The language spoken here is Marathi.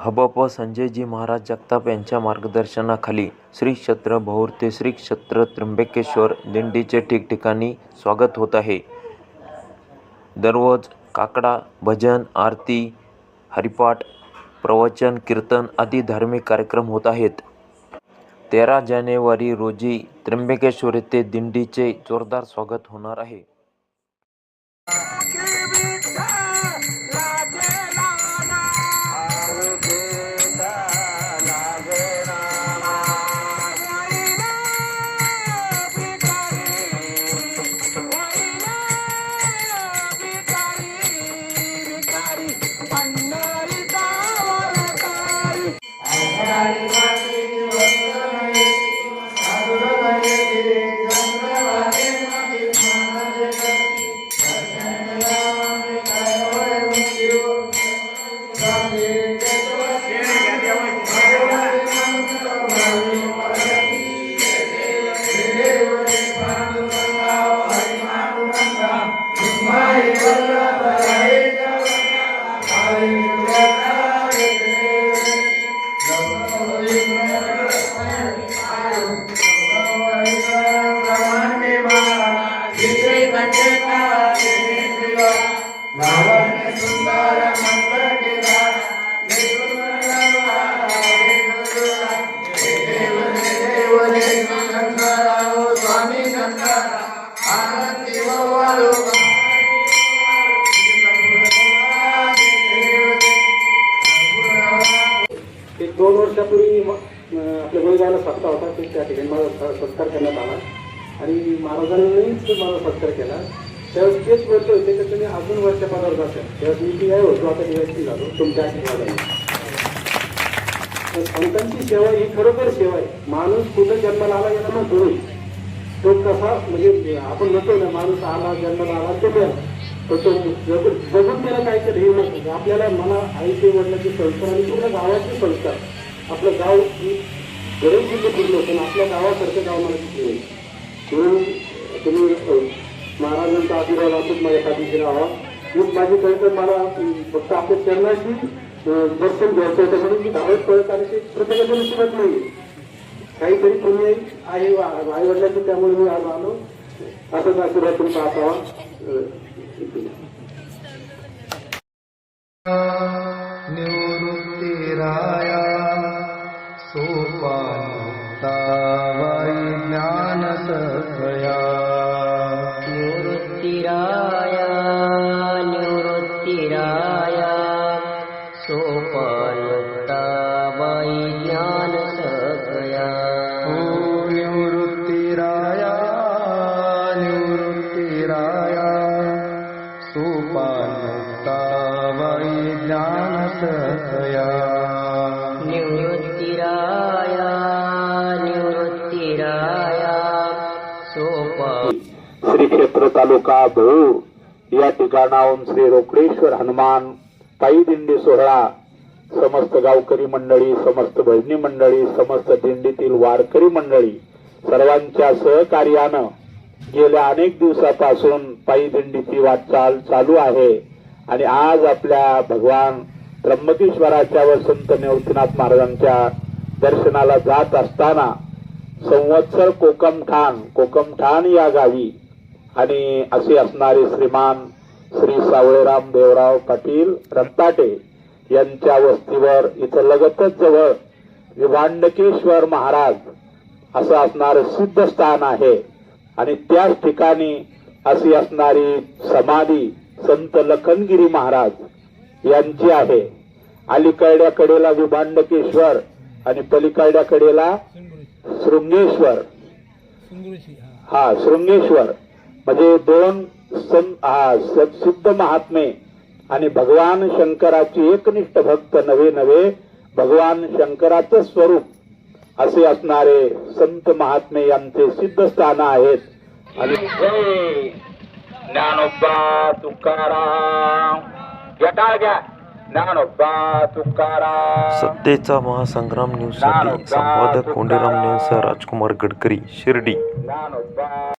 हबप संजयजी महाराज जगताप यांच्या मार्गदर्शनाखाली श्री क्षेत्र भौर ते श्री क्षेत्र त्र्यंबकेश्वर दिंडीचे ठिकठिकाणी स्वागत होत आहे. दररोज काकडा, भजन, आरती, हरिपाठ, प्रवचन, कीर्तन आदी धार्मिक कार्यक्रम होत आहेत. 13 जानेवारी रोजी त्र्यंबकेश्वर येथे दिंडीचे जोरदार स्वागत होणार आहे. एक 2 वर्षापूर्वी आपल्या गोळीबाला सत्ता होता ते त्या ठिकाणी माझा सत्कार करण्यात आला आणि महाराजांनीच माझा सत्कार केला. त्यावेळेस तेच बोलले होते की तुम्ही अजून वरच्या पदावर जाशाल. त्यावेळेस मी टी आय होतो, आता DSP झालो तुमच्या आशीर्वादाने. संतांची सेवा ही खरोखर सेवा आहे. माणूस कुठं जन्माला आला गेला ना करून तो कसा म्हणजे आपण म्हणतो ना माणूस आला जन्माला आला तो गेला, तर तो जगून त्याला काहीतरी हे नसतं. आपल्याला मला आईचे वडिलांचे संस्कार आणि पूर्ण गावाचे संस्कार. आपलं गाव गरीब जिल्हे फिरलो पण आपल्या गावासारखं गाव मला तिथे होईल. म्हणून तुम्ही महाराजांचा आशीर्वाद असून माझ्या पाठीशी राहा. हीच माझी कळतं. मला फक्त आपल्या चरणाशी दर्शन घ्यायचं होतं म्हणून मी धावत पळत आणि ते प्रत्येकाच्या नशिबात नाही. काहीतरी पुण्य आहे आई वडिलांचं, त्यामुळे मी आज आलो. असंच आशीर्वाद तुमचा असावा. निवृत्तिराया सोपानुक्ता ज्ञान सखया. निवृत्तिराया सोपानुक्ता ज्ञान सखया. निवृत्तिराया सोपानुक्ता ज्ञान सखया. श्री क्षेत्र तालुका भौर या ठिकाणाहून श्री रोकडेश्वर हनुमान पायी दिंडी सोहळा समस्त गावकरी मंडळी, समस्त भजनी मंडळी, समस्त दिंडीतील वारकरी मंडळी सर्वांच्या सहकार्यानं गेल्या अनेक दिवसापासून पायी दिंडीची वाटचाल चालू आहे. आणि आज आपल्या भगवान त्र्यंबकेश्वराच्या व संत निवृत्तीनाथ महाराजांच्या दर्शनाला जात असताना संवत्सर कोकमठाण या गावी आणि असे असणारे श्रीमान श्री सावळेराम देवराव पाटील रंताटे यांच्या वस्तीवर इथं लगतच जवळ विभांडकेश्वर महाराज असं असणारं सिद्ध स्थान आहे. आणि त्याच ठिकाणी अशी असणारी समाधी संत लखनगिरी महाराज यांची आहे. अलीकडल्या कडेला विभांडकेश्वर आणि पलीकडल्या कडेला शृंगेश्वर. शृंगेश्वर म्हणजे 2 सिद्ध महात्मे आणि भगवान शंकराची एकनिष्ठ भक्त नवे भगवान शंकराचं स्वरूप असे असणारे संत महात्मे यांचे सिद्ध स्थान आहेत. आणि ज्ञानोबा तुकाराम ज्ञानोबा तुकाराम. सत्तेचा महासंग्राम न्यूजसाठी संपादक कोंडीराम नेवसर, राजकुमार गडकरी, शिर्डी.